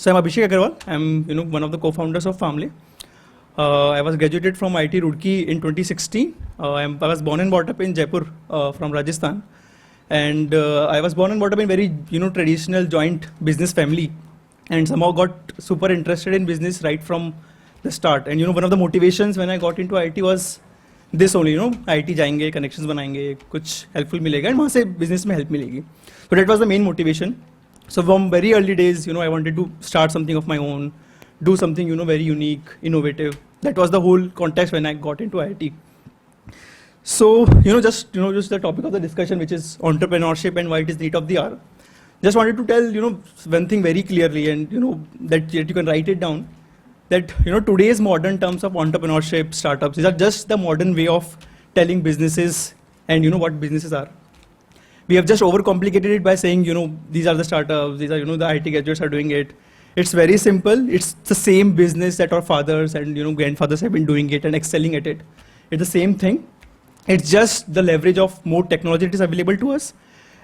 So I'm Abhishek Agarwal. I'm one of the co-founders of Farmley. I was graduated from IIT Roorkee in 2016. I was born and brought up in Jaipur from Rajasthan, and I was born and brought up in very traditional joint business family, and somehow got super interested in business right from the start. And one of the motivations when I got into IIT was this only, IIT जाएंगे, connections बनाएंगे, कुछ helpful मिलेगा, and वहाँ से business में help मिलेगी. So that was the main motivation. So from very early days, I wanted to start something of my own, do something, very unique, innovative. That was the whole context when I got into IIT. So, just the topic of the discussion, which is entrepreneurship and why it is need of the hour. Just wanted to tell, one thing very clearly, and that you can write it down. That today's modern terms of entrepreneurship, startups, these are just the modern way of telling businesses and what businesses are. We have just overcomplicated it by saying these are the startups, these are the IT graduates are doing it. It's very simple. It's the same business that our fathers and grandfathers have been doing it and excelling at it. It's the same thing. It's just the leverage of more technology that is available to us,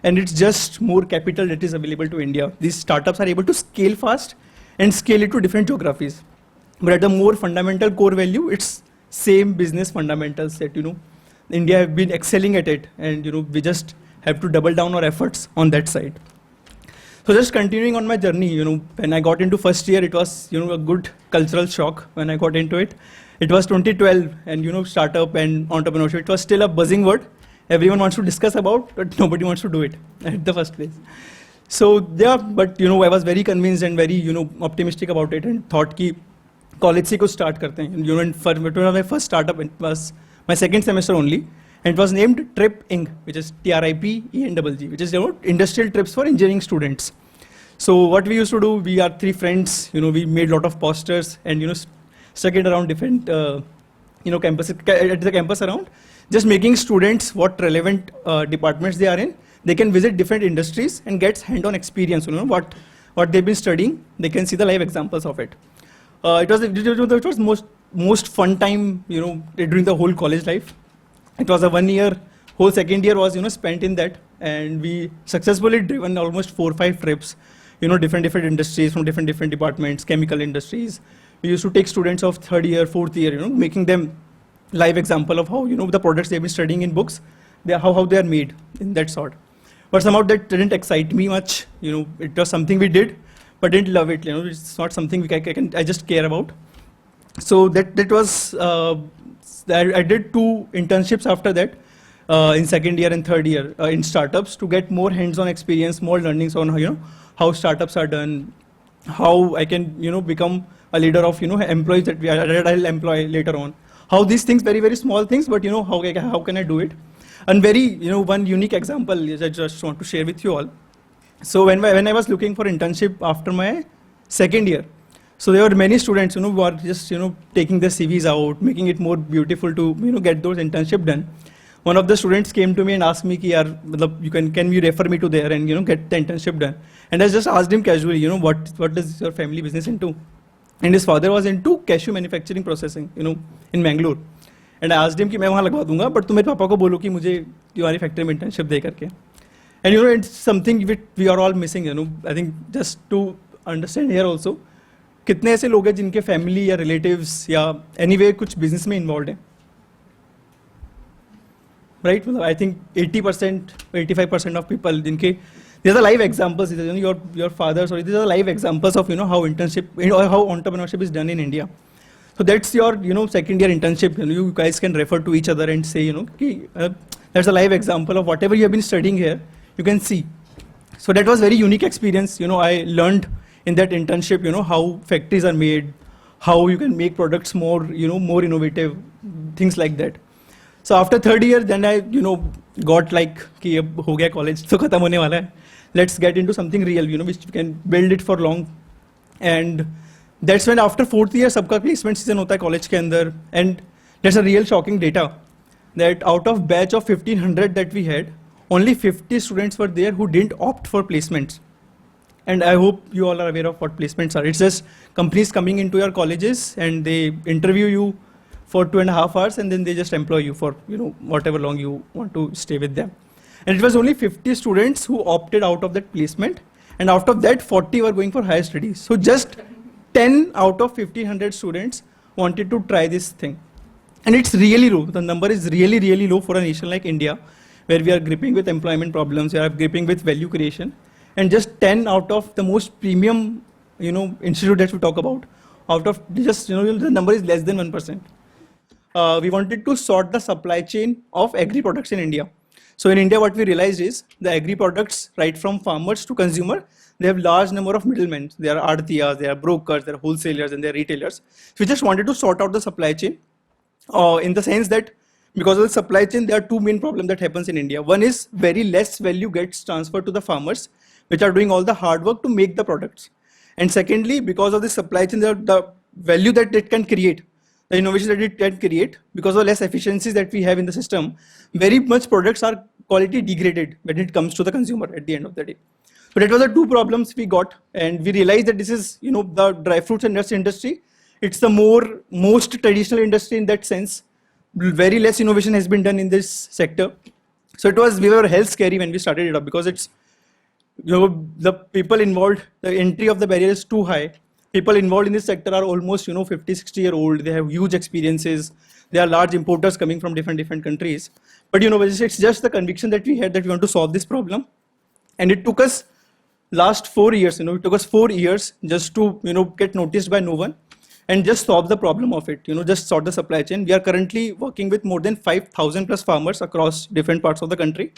and it's just more capital that is available to India. These startups are able to scale fast and scale it to different geographies. But at the more fundamental core value, it's same business fundamentals that India have been excelling at it, and we just have to double down our efforts on that side. So just continuing on my journey, when I got into first year, it was a good cultural shock when I got into it. It was 2012, and startup and entrepreneurship, it was still a buzzing word. Everyone wants to discuss about, but nobody wants to do it at the first place. So yeah, but I was very convinced and very optimistic about it, and thought कि college से कुछ start करते हैं. And for my first startup, it was my second semester only. And it was named Trip Inc., which is TRIPENGG, which is industrial trips for engineering students. So what we used to do, we are three friends, we made a lot of posters and stuck it around different campus at the campus around, just making students what relevant departments they are in. They can visit different industries and get hand-on experience. What they've been studying, they can see the live examples of it. It was most fun time during the whole college life. It was a 1 year, whole second year was spent in that, and we successfully driven almost 4 or 5 trips, different industries from different departments, chemical industries. We used to take students of third year, fourth year, making them live example of how the products they've been studying in books, how they are made in that sort. But somehow that didn't excite me much. It was something we did, but didn't love it. It's not something I just care about. So that was. I did 2 internships after that in second year and third year in startups to get more hands-on experience, more learnings on how startups are done, how I can become a leader of employees that I'll employ later on. How these things, very small things, but how can I do it? And very one unique example is I just want to share with you all. So when I was looking for internship after my second year, so there were many students who are just taking their CVs out, making it more beautiful to get those internship done. One of the students came to me and asked me, can you refer me to there and get the internship done? And I just asked him casually, what is your family business into? And his father was into cashew manufacturing processing, in Mangalore. And I asked him कि मैं वहाँ लगवा दूँगा, but तुम मेरे पापा को बोलो कि मुझे तुम्हारी फैक्ट्री में internship दे करके. And it's something we are all missing. I think just to understand here also. कितने ऐसे लोग हैं जिनके फैमिली या रिलेटिव्स या एनीवे कुछ बिजनेस में इन्वॉल्व हैं, राइट? मतलब आई थिंक 80%, 85% ऑफ पीपल जिनके these are live examples. Your fathers, or these are live examples of how internship, how entrepreneurship is done in India. So that's your second year internship. You guys can refer to each other and say that's a live example of whatever you have been studying here. You can see. So that was very unique experience. I learned in that internship, how factories are made, how you can make products more, more innovative, things like that. So after third year, then I, got like, कि अब हो गया college तो खत्म होने वाला है. Let's get into something real, which we can build it for long. And that's when after fourth year, सबका placement season होता है college के अंदर. And that's a real shocking data that out of batch of 1500 that we had, only 50 students were there who didn't opt for placements. And I hope you all are aware of what placements are. It's just companies coming into your colleges and they interview you for 2.5 hours and then they just employ you for whatever long you want to stay with them. And it was only 50 students who opted out of that placement, And out of that, 40 were going for higher studies. So just 10 out of 1,500 students wanted to try this thing. And it's really low. The number is really, really low for a nation like India, where we are gripping with employment problems, we are gripping with value creation. And just 10 out of the most premium, institute that we talk about, out of just, the number is less than 1%. We wanted to sort the supply chain of agri products in India. So in India, what we realized is the agri products, right from farmers to consumer, they have large number of middlemen. There are artiyas, there are brokers, there are wholesalers, and there are retailers. So we just wanted to sort out the supply chain in the sense that because of the supply chain, there are two main problems that happens in India. One is very less value gets transferred to the farmers, which are doing all the hard work to make the products. And secondly, because of the supply chain, the value that it can create, the innovation that it can create, because of less efficiencies that we have in the system, very much products are quality degraded when it comes to the consumer at the end of the day. So that was the two problems we got, and we realized that this is, the dry fruits and nuts industry. It's the most traditional industry in that sense. Very less innovation has been done in this sector. So we were hell scary when we started it up, because it's, the people involved, the entry of the barrier is too high. People involved in this sector are almost, 50, 60 year old. They have huge experiences. They are large importers coming from different countries. But, it's just the conviction that we had that we want to solve this problem. And it took us last 4 years, it took us 4 years just to, get noticed by no one and just solve the problem of it, just sort the supply chain. We are currently working with more than 5,000 plus farmers across different parts of the country.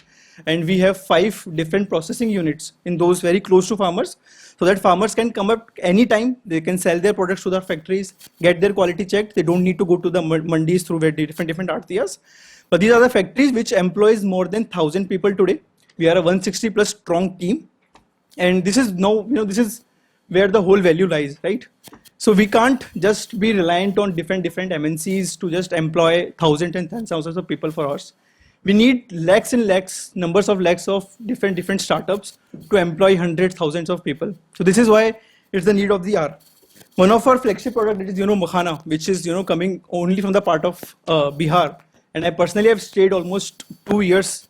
And we have 5 different processing units in those very close to farmers, so that farmers can come up anytime. They can sell their products to their factories, get their quality checked. They don't need to go to the mandis through different artiyas. But these are the factories which employs more than 1,000 people today. We are a 160 plus strong team. And this is this is where the whole value lies, right? So we can't just be reliant on different MNCs to just employ thousands and thousands of people for us. We need lakhs and lakhs, numbers of lakhs of different startups to employ hundreds, thousands of people. So this is why it's the need of the hour. One of our flagship product is, Makhana, which is, coming only from the part of Bihar. And I personally have stayed almost 2 years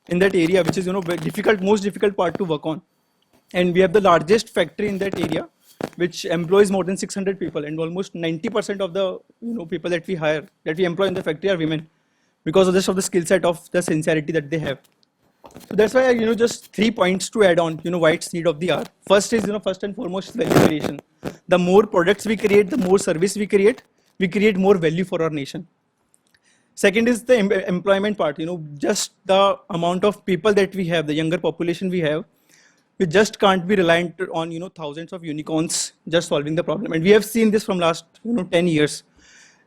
in that area, which is, most difficult part to work on. And we have the largest factory in that area, which employs more than 600 people, and almost 90% of the people that we hire, that we employ in the factory are women, because of the skill set of the sincerity that they have. So that's why just 3 points to add on, why it's need of the hour. First is first and foremost value creation. The more products we create, the more service we create more value for our nation. Second is the employment part. Just the amount of people that we have, the younger population we have. We just can't be reliant on thousands of unicorns just solving the problem. And we have seen this from last 10 years.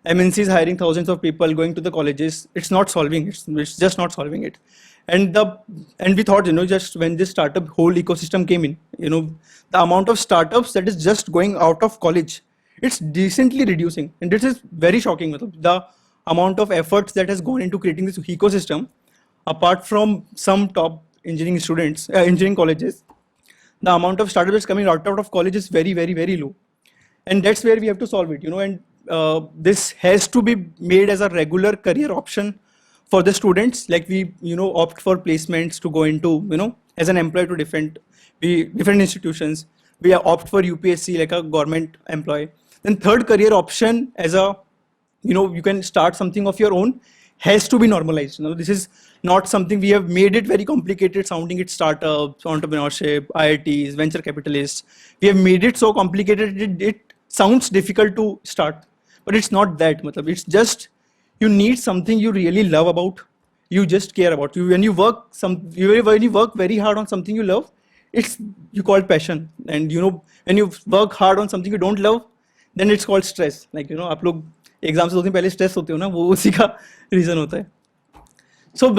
MNCs hiring thousands of people, going to the colleges. It's not solving. It's just not solving it. And we thought just when this startup whole ecosystem came in, the amount of startups that is just going out of college, it's decently reducing. And this is very shocking. The amount of efforts that has gone into creating this ecosystem, apart from some top engineering students, engineering colleges, the amount of startups that's coming out of college is very, very, very low. And that's where we have to solve it, and this has to be made as a regular career option for the students. Like we, opt for placements to go into, as an employee to different institutions. We opt for UPSC like a government employee. Then third career option as a, you can start something of your own, has to be normalized. This is not something we have made it very complicated, sounding it startups, entrepreneurship, IITs, venture capitalists. We have made it so complicated, it sounds difficult to start, but it's not that. It's just, you need something you really love about, you just care about. When you work very hard on something you love, you call it passion. And when you work hard on something you don't love, then it's called stress. Like, आप लोग exam से 2 दिन पहले stress होते हो ना, वो उसी का रीजन होता है. So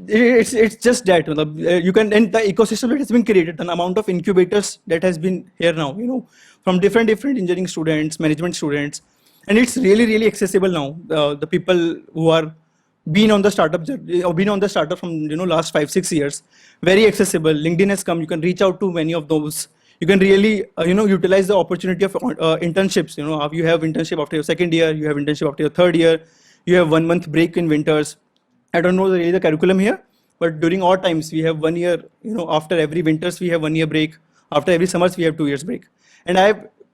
it's just that you can, and the ecosystem that has been created, the amount of incubators that has been here now, from different engineering students, management students, and it's really accessible now. The people who are been on the startup journey, or been on the startup from last 5-6 years, very accessible. LinkedIn has come. You can reach out to many of those. You can really utilize the opportunity of internships. You have internship after your second year, you have internship after your third year, you have 1 month break in winters. I don't know really the curriculum here, but during odd times we have 1 year, after every winters we have 1 year break, after every summers we have 2 years break. And I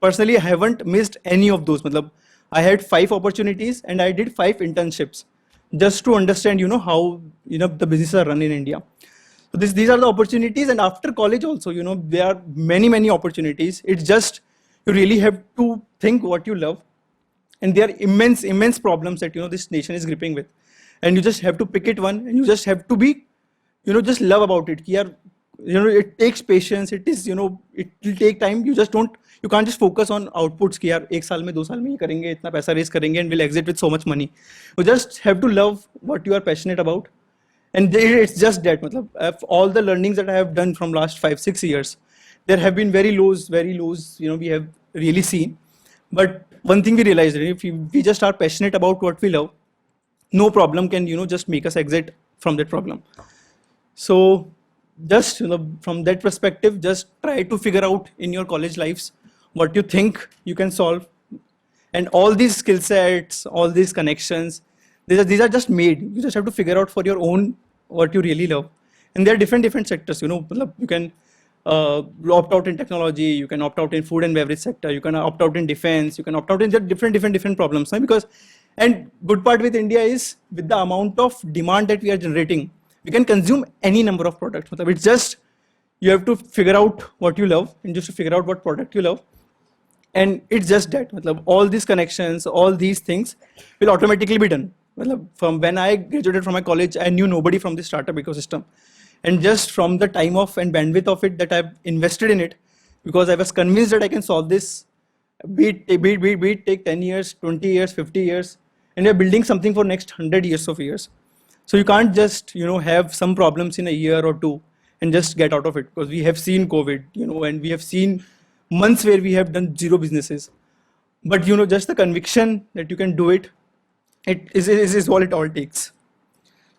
personally haven't missed any of those. Matlab, I had 5 opportunities and I did 5 internships just to understand, how, the businesses are run in India. So these are the opportunities, and after college also, there are many opportunities. It's just you really have to think what you love, and there are immense problems that this nation is gripping with, and you just have to pick it one, and you just have to be, just love about it. It takes patience. It is, it will take time. You can't just focus on outputs. कि यार 1 साल में 2 साल में ये करेंगे, इतना पैसा raise करेंगे, and we'll exit with so much money. You just have to love what you are passionate about. And it's just that, all the learnings that I have done from last 5-6 years, there have been very lows, we have really seen. But one thing we realized, if we just are passionate about what we love, no problem can, just make us exit from that problem. So just, from that perspective, just try to figure out in your college lives what you think you can solve. And all these skill sets, all these connections, these are just made. You just have to figure out for your own what you really love. And there are different sectors. You can opt out in technology. You can opt out in food and beverage sector. You can opt out in defense. You can opt out in different problems. Because, and good part with India is, with the amount of demand that we are generating, we can consume any number of products. It's just you have to figure out what you love and just to figure out what product you love. And it's just that all these connections, all these things will automatically be done. From when I graduated from my college, I knew nobody from the startup ecosystem. And just from the time of and bandwidth of it that I've invested in it, because I was convinced that I can solve this, be it take 10 years, 20 years, 50 years, and you're building something for next 100 years of years. So you can't just, have some problems in a year or two and just get out of it, because we have seen COVID, and we have seen months where we have done 0 businesses. But, just the conviction that you can do it, it is all it all takes.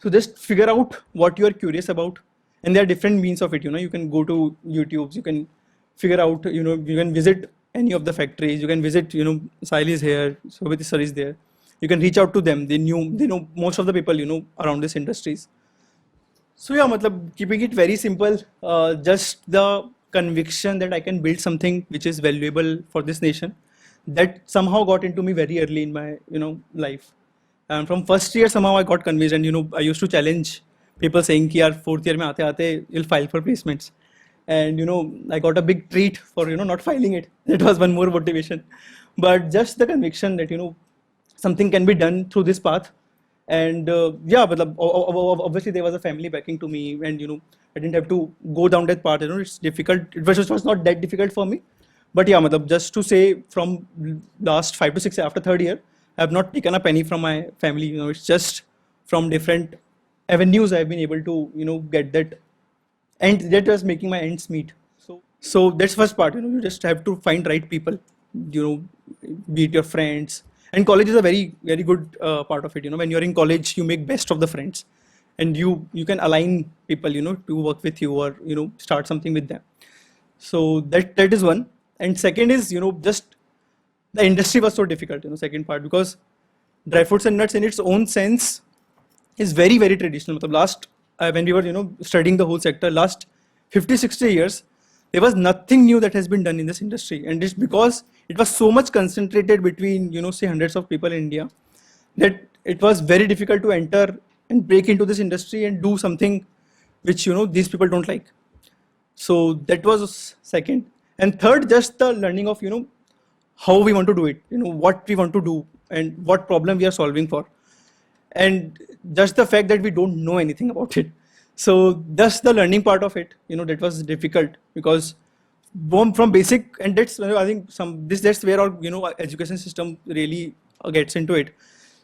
So just figure out what you are curious about, and there are different means of it. You can go to YouTube, you can figure out, you can visit any of the factories, you can visit, Sahil is here, Sobhit sir is there. You can reach out to them. They know most of the people, around this industries. So yeah, keeping it very simple, just the conviction that I can build something which is valuable for this nation, that somehow got into me very early in my, life. And from first year, somehow I got convinced, and I used to challenge people saying कि यार 4th year में आते you'll file for placements. And I got a big treat for not filing it. That was one more motivation. But just the conviction that something can be done through this path. And yeah, but obviously there was a family backing to me, and I didn't have to go down that path. It's difficult. It was not that difficult for me. But yeah, just to say, from last 5 to 6 years, after 3rd year, I have not taken a penny from my family. It's just from different avenues I've been able to get that, and that was making my ends meet. So that's first part. You just have to find right people. Be it your friends. And college is a very good part of it. When you're in college, you make best of the friends, and you can align people to work with you, or start something with them. So that is one. And second is just the industry was so difficult. Second part, because dry fruits and nuts in its own sense is very traditional. Last when we were studying the whole sector, last 50-60 years, there was nothing new that has been done in this industry. And it's because it was so much concentrated between, say, hundreds of people in India, that it was very difficult to enter and break into this industry and do something which, these people don't like. So that was second. And third, just the learning of, how we want to do it, what we want to do and what problem we are solving for. And just the fact that we don't know anything about it. So that's the learning part of it, that was difficult, because from basic, and that's, I think that's where our, education system really gets into it.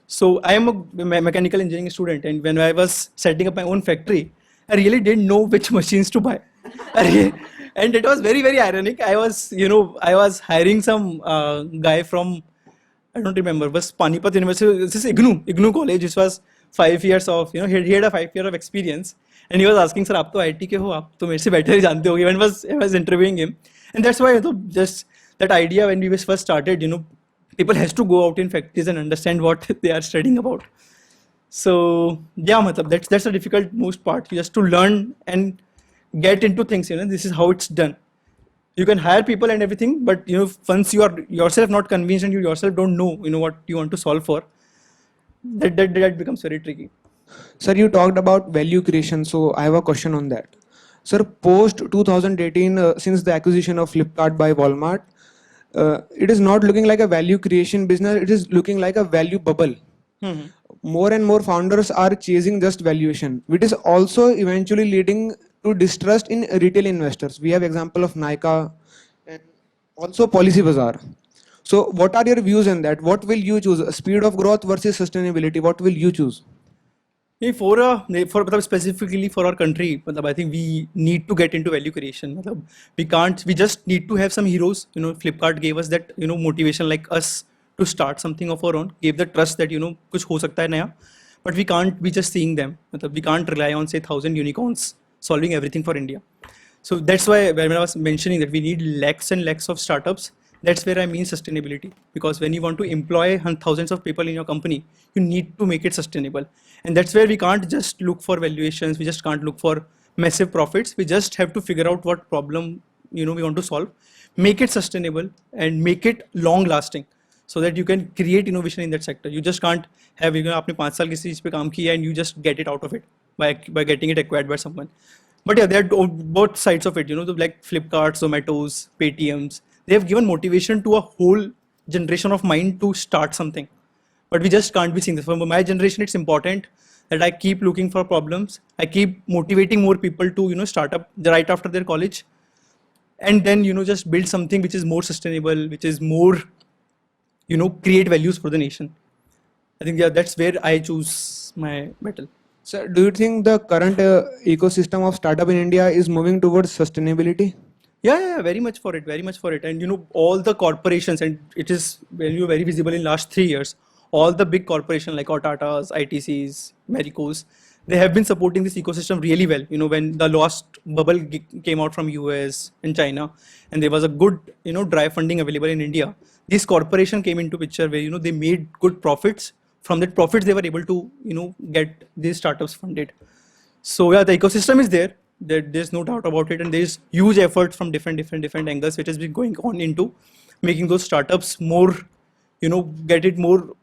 So I am a mechanical engineering student, and when I was setting up my own factory, I really didn't know which machines to buy. And it was very ironic. I was hiring some guy from, I don't remember, was Panipat University. This is IGNU college. This was 5 years of, he had a 5 year of experience. And he was asking, sir, आप तो IT के हो, आप तो मेरे से better ही जानते होगे. When I was interviewing him. And that's why just that idea, when we first started, people has to go out in factories and understand what they are studying about. So yeah, matlab, that's the difficult most part. You just to learn and get into things. This is how it's done. You can hire people and everything, but once you are yourself not convinced and you yourself don't know what you want to solve for, that becomes very tricky. Sir, you talked about value creation, so I have a question on that. Sir, post 2018, since the acquisition of Flipkart by Walmart, it is not looking like a value creation business, it is looking like a value bubble. Hmm. More and more founders are chasing just valuation, which is also eventually leading to distrust in retail investors. We have example of Nika and also Policy Bazaar. So what are your views on that? What will you choose? Speed of growth versus sustainability. What will you choose? For specifically for our country, I think we need to get into value creation. We just need to have some heroes. Flipkart gave us that motivation, like us, to start something of our own. Gave the trust that kuch ho sakta hai naya, but we can't be just seeing them. We can't rely on say 1,000 unicorns solving everything for India. So that's why when I was mentioning that we need lakhs and lakhs of startups, that's where I mean sustainability. Because when you want to employ thousands of people in your company, you need to make it sustainable. And that's where we can't just look for valuations. We just can't look for massive profits. We just have to figure out what problem we want to solve, make it sustainable, and make it long lasting, so that you can create innovation in that sector. You just can't have आपने 5 साल किसी चीज पे काम किया and you just get it out of it by getting it acquired by someone. But yeah, there are both sides of it. Like Flipkarts, Zomatos, Paytms. They have given motivation to a whole generation of mind to start something. But we just can't be seeing this. For my generation, it's important that I keep looking for problems. I keep motivating more people to start up right after their college, and then just build something which is more sustainable, which is more create values for the nation. I think that's where I choose my battle. Sir, do you think the current ecosystem of startup in India is moving towards sustainability? Yeah, very much for it. And all the corporations, and it is very visible in last 3 years. All the big corporations like Tatas, ITCs, Maricos, they have been supporting this ecosystem really well. When the last bubble came out from US and China, and there was a good dry funding available in India, this corporation came into picture where they made good profits. From that profits, they were able to get these startups funded. So yeah, the ecosystem is there. There's no doubt about it, and there's huge effort from different angles which has been going on into making those startups more, get it more.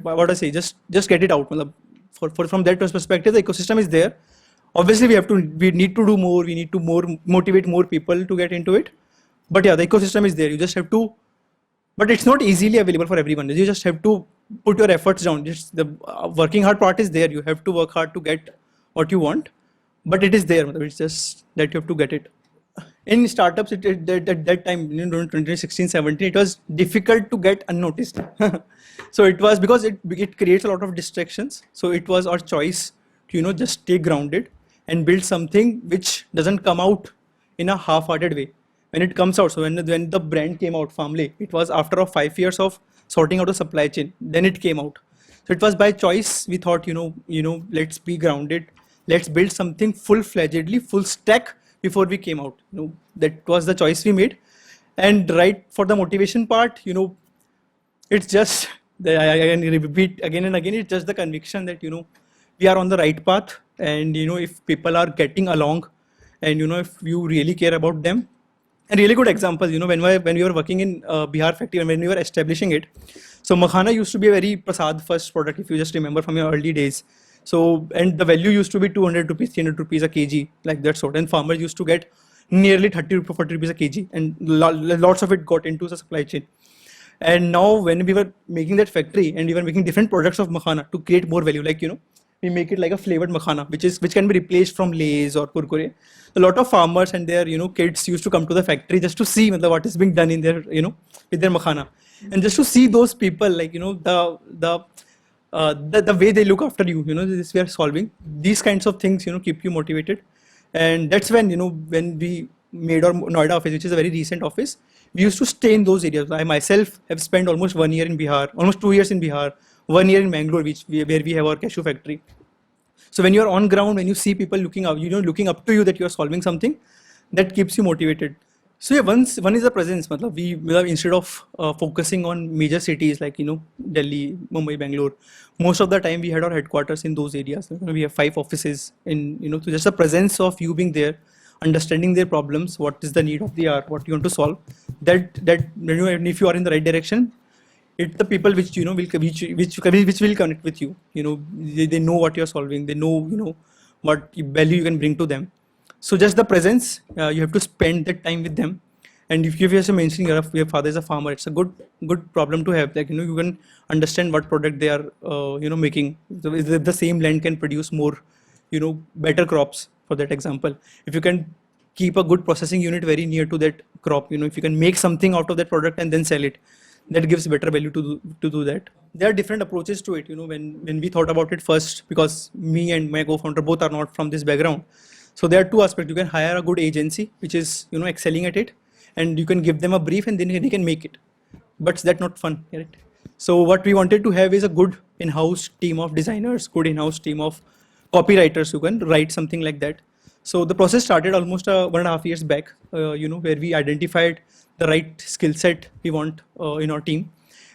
What I say, just get it out. From that perspective, the ecosystem is there. Obviously, we need to do more. We need to motivate more people to get into it. But yeah, the ecosystem is there. You just have to. But it's not easily available for everyone. You just have to put your efforts down. Just the working hard part is there. You have to work hard to get what you want. But it is there. It's just that you have to get it. In startups, at that time, 2016-17, it was difficult to get unnoticed. So it was because it creates a lot of distractions. So it was our choice to just stay grounded and build something which doesn't come out in a half-hearted way. When it comes out, so when the brand came out, Farmley, it was after 5 years of sorting out the supply chain. Then it came out. So it was by choice. We thought, let's be grounded. Let's build something full-fledgedly, full stack before we came out. That was the choice we made. And right for the motivation part, it's just, I can repeat again and again, it's just the conviction that, we are on the right path. And, if people are getting along and, if you really care about them. And really good example, when we were working in Bihar factory and when we were establishing it. So Makhana used to be a very Prasad first product, if you just remember from your early days. So, and the value used to be 200 rupees, 300 rupees a kg, like that sort. And farmers used to get nearly 30 to 40 rupees a kg. And lots of it got into the supply chain. And now when we were making that factory and we were making different products of makhana to create more value, like, we make it like a flavored makhana, which can be replaced from Lay's or Kurkure. A lot of farmers and their, kids used to come to the factory just to see what is being done in their, with their makhana. And just to see those people, like, the way they look after you, this we are solving. These kinds of things, keep you motivated. And that's when, when we made our Noida office, which is a very recent office, we used to stay in those areas. I myself have spent almost 1 year in Bihar, almost 2 years in Bihar, 1 year in Mangalore, where we have our cashew factory. So when you're on ground, when you see people looking up, looking up to you that you're solving something, that keeps you motivated. So yeah, one is the presence. Matlab instead of focusing on major cities like Delhi, Mumbai, Bangalore, most of the time we had our headquarters in those areas. We have 5 offices in so just the presence of you being there, understanding their problems, what is the need of the hour, what you want to solve. That and if you are in the right direction, it's the people which which will connect with you. They know what you're solving. They know what value you can bring to them. So just the presence, you have to spend that time with them. And if you're also mentioning your father is a farmer, it's a good problem to have. Like you can understand what product they are making. So the same land can produce more better crops. For that example, if you can keep a good processing unit very near to that crop, if you can make something out of that product and then sell it, that gives better value to do that. There are different approaches to it. When we thought about it first, because me and my co-founder both are not from this background. So there are two aspects. You can hire a good agency which is excelling at it, and you can give them a brief and then they can make it. But that's not fun, right? So what we wanted to have is a good in-house team of designers, good in-house team of copywriters who can write something like that. So the process started almost 1.5 years back, where we identified the right skill set we want in our team.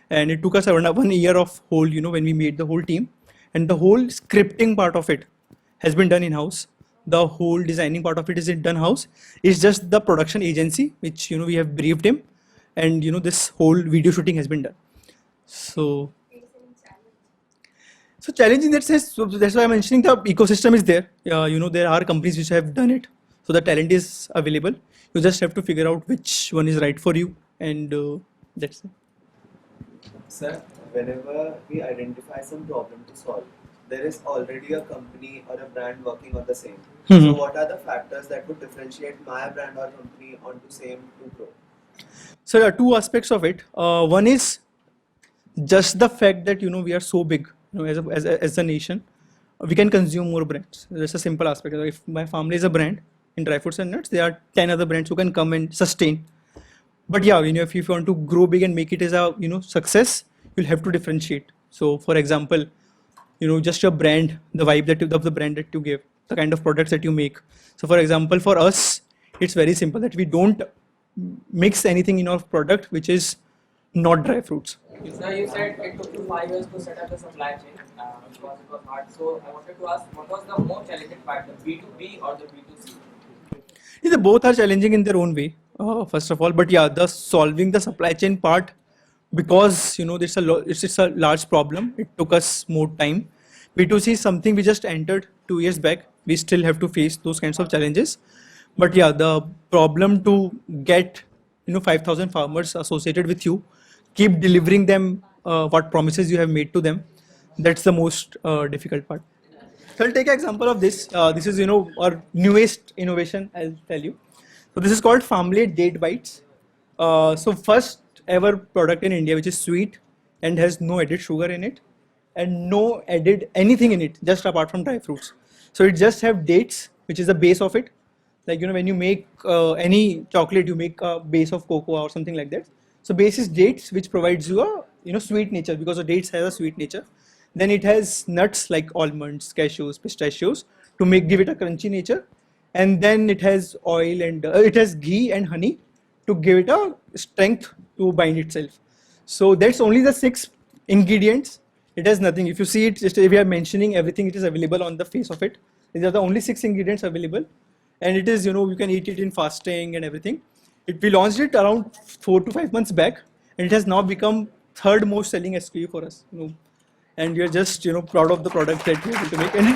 And it took us around 1 year of whole, when we made the whole team. And the whole scripting part of it has been done in-house. The whole designing part of it is done in-house. It's just the production agency, which, we have briefed him. And, this whole video shooting has been done. So challenge in that sense, so that's why I'm mentioning the ecosystem is there. There are companies which have done it. So the talent is available. You just have to figure out which one is right for you, and that's it. Sir, whenever we identify some problem to solve, there is already a company or a brand working on the same. So what are the factors that would differentiate my brand or company onto same to grow? So there are two aspects of it. One is just the fact that we are so big, as a nation, we can consume more brands. That's a simple aspect. If my family is a brand in dry fruits and nuts, there are 10 other brands who can come and sustain. But yeah, if you want to grow big and make it as a success, you'll have to differentiate. So for example, just your brand, the vibe of the brand that you give, the kind of products that you make. So for example, for us, it's very simple that we don't mix anything in our product which is not dry fruits. So you said it took you 5 years to set up the supply chain because it was hard. So I wanted to ask, what was the more challenging part, the B2B or the B2C? They both are challenging in their own way, first of all. But yeah, the solving the supply chain part, because it's a large problem. It took us more time. B2C is something we just entered 2 years back. We still have to face those kinds of challenges. But yeah, the problem to get 5,000 farmers associated with you, keep delivering them what promises you have made to them. That's the most difficult part. So I'll take an example of this. This is our newest innovation. I'll tell you. So this is called Farmley Date Bites. So first ever product in India which is sweet and has no added sugar in it and no added anything in it, just apart from dry fruits. So it just have dates, which is the base of it. Like when you make any chocolate, you make a base of cocoa or something like that. So base is dates, which provides you a sweet nature, because the dates has a sweet nature. Then it has nuts like almonds, cashews, pistachios to give it a crunchy nature. And then it has oil and it has ghee and honey to give it a strength to bind itself. So that's only the 6 ingredients. It has nothing. If you see it, just if we are mentioning everything, it is available on the face of it. These are the only 6 ingredients available. And it is, you can eat it in fasting and everything. We launched it around 4 to 5 months back, and it has now become 3rd most selling SKU for us. And we are just, proud of the product that we are able to make. And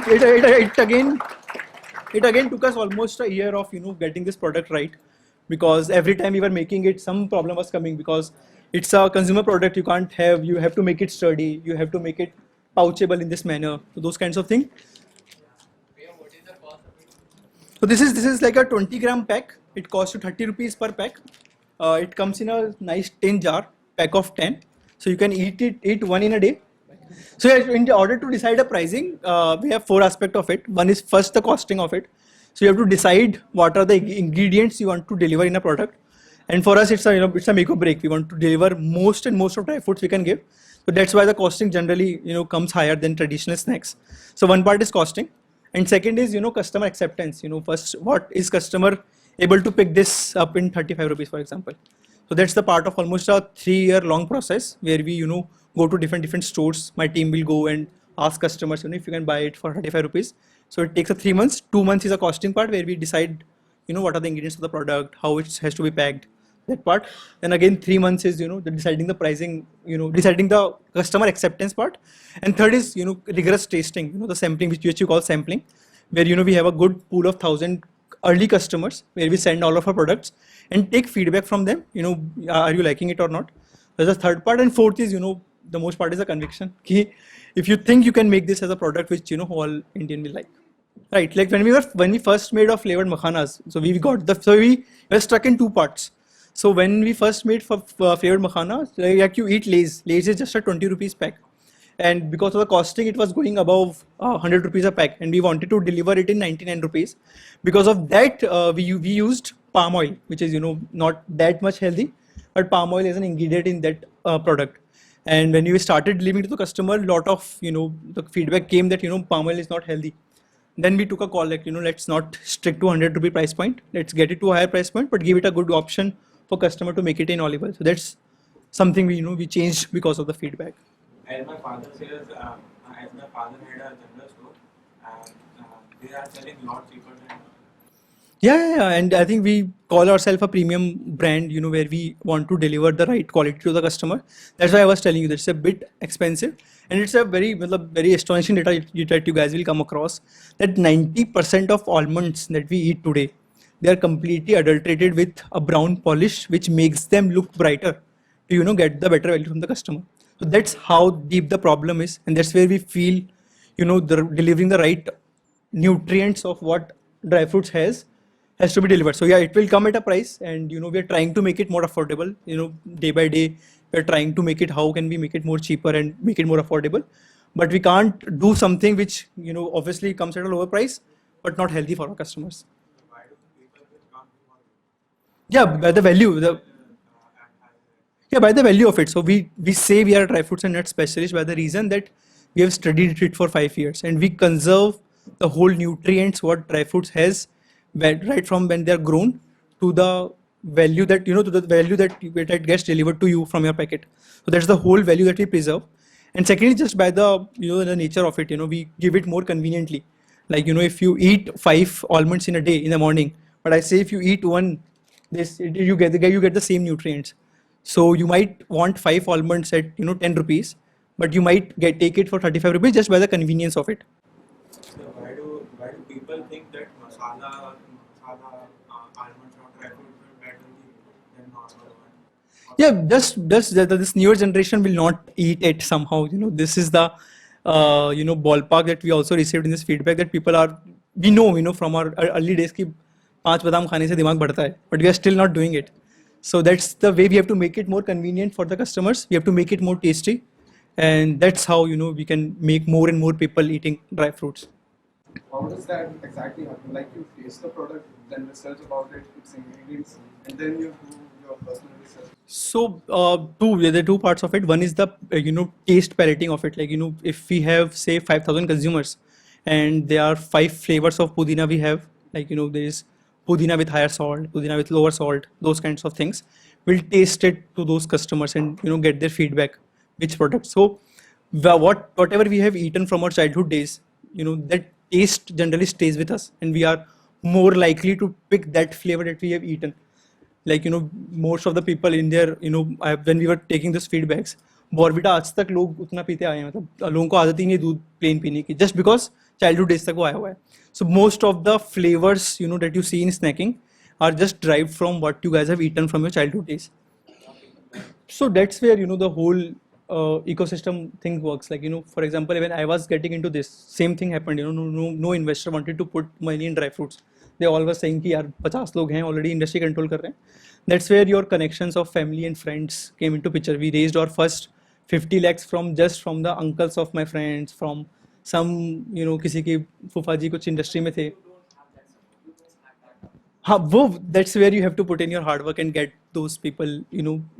it again took us almost a year of, getting this product right, because every time we were making it, some problem was coming, because it's a consumer product. You have to make it sturdy. You have to make it pouchable in this manner. So those kinds of things. So this is like a 20-gram pack. It costs you 30 rupees per pack. It comes in a nice tin jar, pack of 10. So you can eat one in a day. So in order to decide a pricing, we have 4 aspects of it. One is first the costing of it. So you have to decide what are the ingredients you want to deliver in a product. And for us, it's a make or break. We want to deliver most of dry fruits we can give. So that's why the costing generally comes higher than traditional snacks. So one part is costing. And second is, customer acceptance. First, what is customer able to pick this up in 35 rupees, for example? So that's the part of almost a 3-year long process where we, go to different stores. My team will go and ask customers, if you can buy it for 35 rupees. So it takes 3 months. 2 months is a costing part where we decide, what are the ingredients of the product, how it has to be packed, that part. Then again, 3 months is, the deciding the pricing, deciding the customer acceptance part. And third is, rigorous tasting, the sampling, which you call sampling, where, we have a good pool of 1,000 early customers where we send all of our products and take feedback from them, are you liking it or not? There's a third part. And fourth is, the most part is the conviction. If you think you can make this as a product which, all Indian will like. Right, like when we first made our flavored makhanas, so we were stuck in 2 parts. So when we first made flavored makhanas, like you eat Lay's. Lay's is just a 20 rupees pack, and because of the costing, it was going above 100 rupees a pack, and we wanted to deliver it in 99 rupees. Because of that, we used palm oil, which is not that much healthy, but palm oil is an ingredient in that product. And when we started delivering to the customer, a lot of the feedback came that palm oil is not healthy. Then we took a call like, let's not stick to 100 rupee price point. Let's get it to a higher price point, but give it a good option for customer to make it in olive oil. So that's something we changed because of the feedback. As my father says, as my father had a general store, and they are selling lot cheaper than. Yeah, and I think we call ourselves a premium brand, where we want to deliver the right quality to the customer. That's why I was telling you that it's a bit expensive, and it's a very astonishing data that you guys will come across, that 90% of almonds that we eat today, they are completely adulterated with a brown polish, which makes them look brighter to get the better value from the customer. So that's how deep the problem is, and that's where we feel delivering the right nutrients of what dry fruits has to be delivered. So yeah, it will come at a price, and we are trying to make it more affordable. Day by day, we're trying to make it, how can we make it more cheaper and make it more affordable. But we can't do something which obviously comes at a lower price, but not healthy for our customers. Why do people come for it? Yeah, by the value, by the value of it. So we say we are a dry fruits and nut specialist by the reason that we have studied it for 5 years, and we conserve the whole nutrients what dry fruits has, right from when they are grown to the value that that gets delivered to you from your packet. So that's the whole value that we preserve. And secondly, just by the the nature of it, we give it more conveniently. Like if you eat 5 almonds in a day in the morning, but I say if you eat one, you get the same nutrients. So you might want 5 almonds at 10 rupees, but you might take it for 35 rupees just by the convenience of it. So why do people think that masala almonds or dry fruits are better than normal one? Yeah, just this newer generation will not eat it somehow. This is the ballpark that we also received in this feedback, that people are, we know from our early days ki 5 badam khane se dimag badhta hai, but we are still not doing it. So that's the way we have to make it more convenient for the customers. We have to make it more tasty, and that's how we can make more and more people eating dry fruits. How does that exactly happen? Like you taste the product, then research about it, its ingredients, and then you do your personal research. So there are 2 parts of it. One is the taste palating of it. Like if we have say 5,000 consumers, and there are 5 flavors of pudina we have. Like there is pudina with higher salt, pudina with lower salt, those kinds of things. We'll taste it to those customers and get their feedback which product. So whatever we have eaten from our childhood days, that taste generally stays with us, and we are more likely to pick that flavor that we have eaten. Like most of the people in there, when we were taking these feedbacks, बॉर्बिटा आज तक लोग उतना पीते आए हैं, मतलब लोगों को आदत ही नहीं दूध प्लेन पीने की, जस्ट बिकॉज चाइल्डहुड डेज तक वो आया हुआ है. So most of the flavours that you see in snacking are just derived from what you guys have eaten from your childhood days. So that's where the whole ecosystem thing works. Like for example, when I was getting into this, same thing happened. No investor wanted to put money in dry fruits. They all were saying कि यार 50 लोग हैं already, industry control कर रहे हैं. That's where your connections of family and friends came into picture. We raised our first 50 lakhs from the uncles of my friends, from some किसी की फूफा जी कुछ इंडस्ट्री में थे. That's where you have to put in your hard work and get those people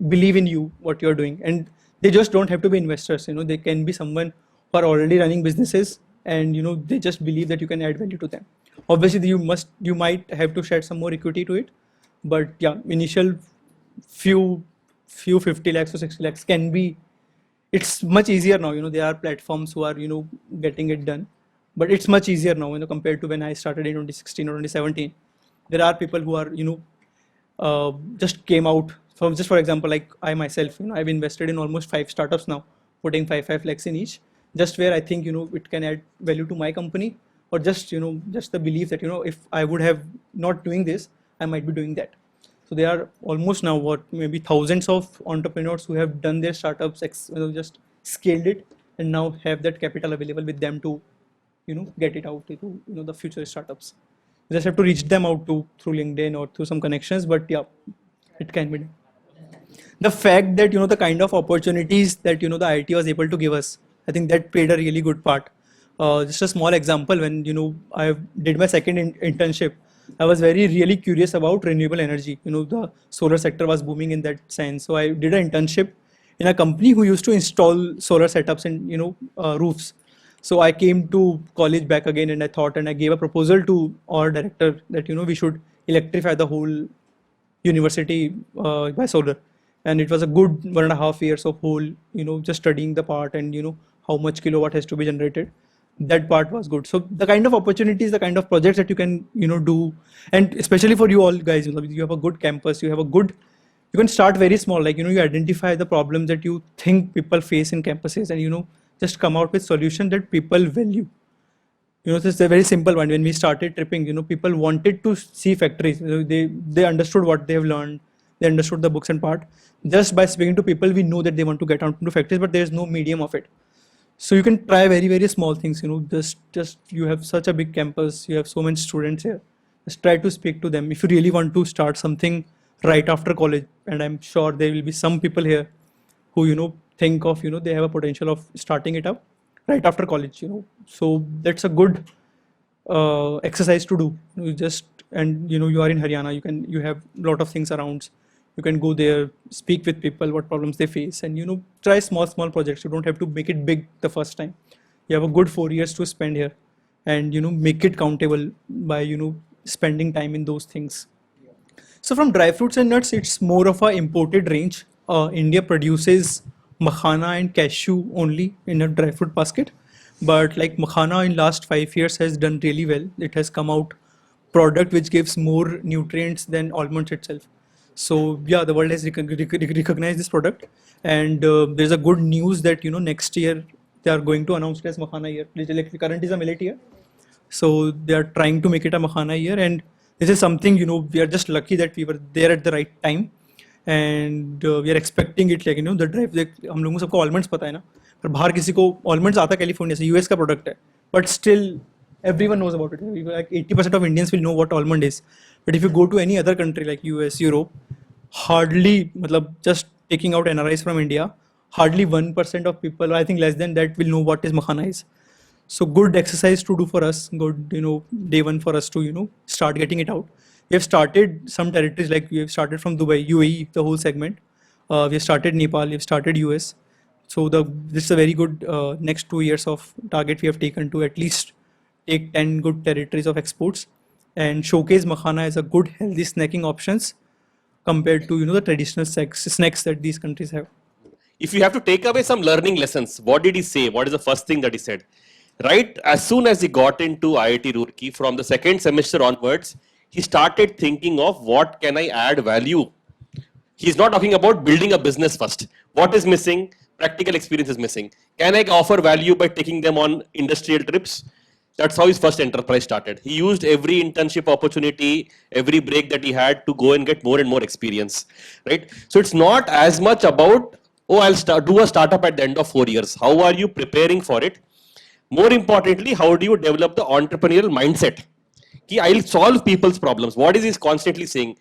believe in you, what you're doing. And they just don't have to be investors. They can be someone who are already running businesses and they just believe that you can add value to them. Obviously, you might have to shed some more equity to it, but yeah, initial few 50 lakhs or 60 lakhs can be. It's much easier now. There are platforms who are getting it done, but it's much easier now compared to when I started in 2016 or 2017. There are people who are just came out. So just for example, like I myself, I've invested in almost 5 startups now, putting 5 lakhs in each, just where I think it can add value to my company, or just just the belief that if I would have not doing this, I might be doing that. So there are almost now maybe thousands of entrepreneurs who have done their startups, just scaled it, and now have that capital available with them to get it out to the future startups. You just have to reach them out through LinkedIn or through some connections, but yeah, it can be done. The fact that the kind of opportunities that the IT was able to give us, I think that played a really good part. Just a small example, when I did my second internship, I was really curious about renewable energy. The solar sector was booming in that sense, so I did an internship in a company who used to install solar setups in roofs. So I came to college back again, and I gave a proposal to our director that we should electrify the whole university by solar. And it was a good 1.5 years of whole just studying the part, and how much kilowatt has to be generated. That part was good. So the kind of opportunities, the kind of projects that you can do, and especially for you all guys, you have a good campus, you can start very small, like you identify the problems that you think people face in campuses, and just come out with solutions that people value. This is a very simple one. When we started tripping, people wanted to see factories. They understood what they have learned. They understood the books and part. Just by speaking to people, we know that they want to get out into factories, but there is no medium of it. So you can try very small things. Just you have such a big campus. You have so many students here. Just try to speak to them. If you really want to start something right after college, and I'm sure there will be some people here who think of they have a potential of starting it up right after college. So that's a good exercise to do. You are in Haryana. You have a lot of things around. You can go there, speak with people, what problems they face, and try small projects. You don't have to make it big the first time. You have a good 4 years to spend here, and make it countable by spending time in those things. So from dry fruits and nuts, it's more of a imported range. India produces makhana and cashew only in a dry fruit basket, but like makhana in last 5 years has done really well. It has come out product which gives more nutrients than almonds itself. So yeah, the world has recognized this product, and there's a good news that next year they are going to announce it as makhana year. Like the current is a millet year, so they are trying to make it a makhana year, and this is something we are just lucky that we were there at the right time, and we are expecting it, like the drive. हम लोगों को सबको almonds पता है ना, पर बाहर किसी को almonds आता कैलिफोर्निया से, US का product है, but still everyone knows about it. Like 80% of Indians will know what almond is, but if you go to any other country like US, Europe, hardly, just taking out NRIs from India, hardly 1% of people, or I think less than that, will know what is makhana is. So good exercise to do for us, good day one for us to start getting it out. We have started some territories, like we have started from Dubai, UAE, the whole segment. We have started Nepal, we have started US. So this is a very good next 2 years of target we have taken to at least take 10 good territories of exports and showcase makhana as a good healthy snacking options compared to the traditional snacks that these countries have. If you have to take away some learning lessons, what did he say? What is the first thing that he said? Right as soon as he got into IIT Roorkee, from the second semester onwards, he started thinking of what can I add value. He's not talking about building a business first. What is missing? Practical experience is missing. Can I offer value by taking them on industrial trips? That's how his first enterprise started. He used every internship opportunity, every break that he had to go and get more and more experience, right? So it's not as much about, oh, I'll do a startup at the end of 4 years. How are you preparing for it? More importantly, how do you develop the entrepreneurial mindset? कि I'll solve people's problems. What is he constantly saying?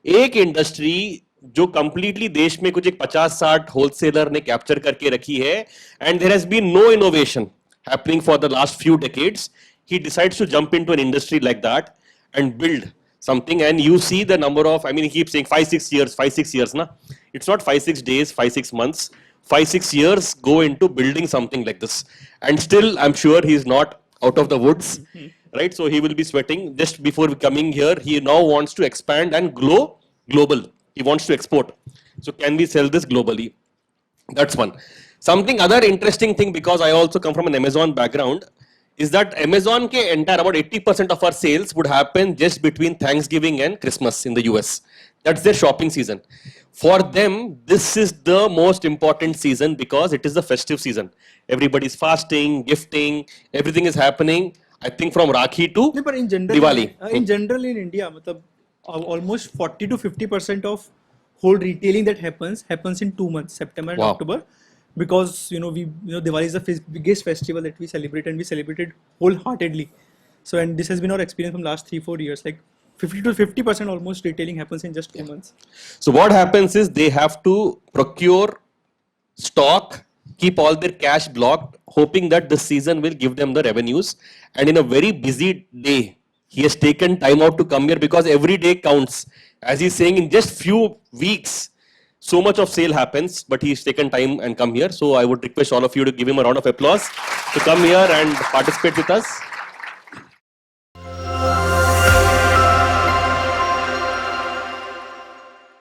एक industry जो completely देश में कुछ एक 50-60 wholesaler ने capture करके रखी है, and there has been no innovation happening for the last few decades. He decides to jump into an industry like that and build something, and you see the number of, I mean, he keeps saying 5-6 years, na? It's not 5-6 days, 5-6 months, 5-6 years go into building something like this. And still, I'm sure he's not out of the woods, right? So he will be sweating just before coming here. He now wants to expand and grow global. He wants to export. So can we sell this globally? That's one. Something other interesting thing, because I also come from an Amazon background, is that Amazon ke entire about 80% of our sales would happen just between Thanksgiving and Christmas in the US. That's their shopping season. For them, this is the most important season because it is the festive season. Everybody's fasting, gifting, everything is happening. I think from Rakhi to No, but in general, Diwali. in general in India, matlab, almost 40 to 50% of whole retailing that happens in 2 months, September and Wow. October, because Diwali is the biggest festival that we celebrate, and we celebrate it wholeheartedly. So, and this has been our experience from last 3-4 years. Like 50 to 50% almost retailing happens in just 2 months. So what happens is they have to procure stock, keep all their cash blocked, hoping that the season will give them the revenues. And in a very busy day, he has taken time out to come here because every day counts. As he's saying, in just few weeks, so much of sale happens, but he's taken time and come here. So I would request all of you to give him a round of applause to come here and participate with us.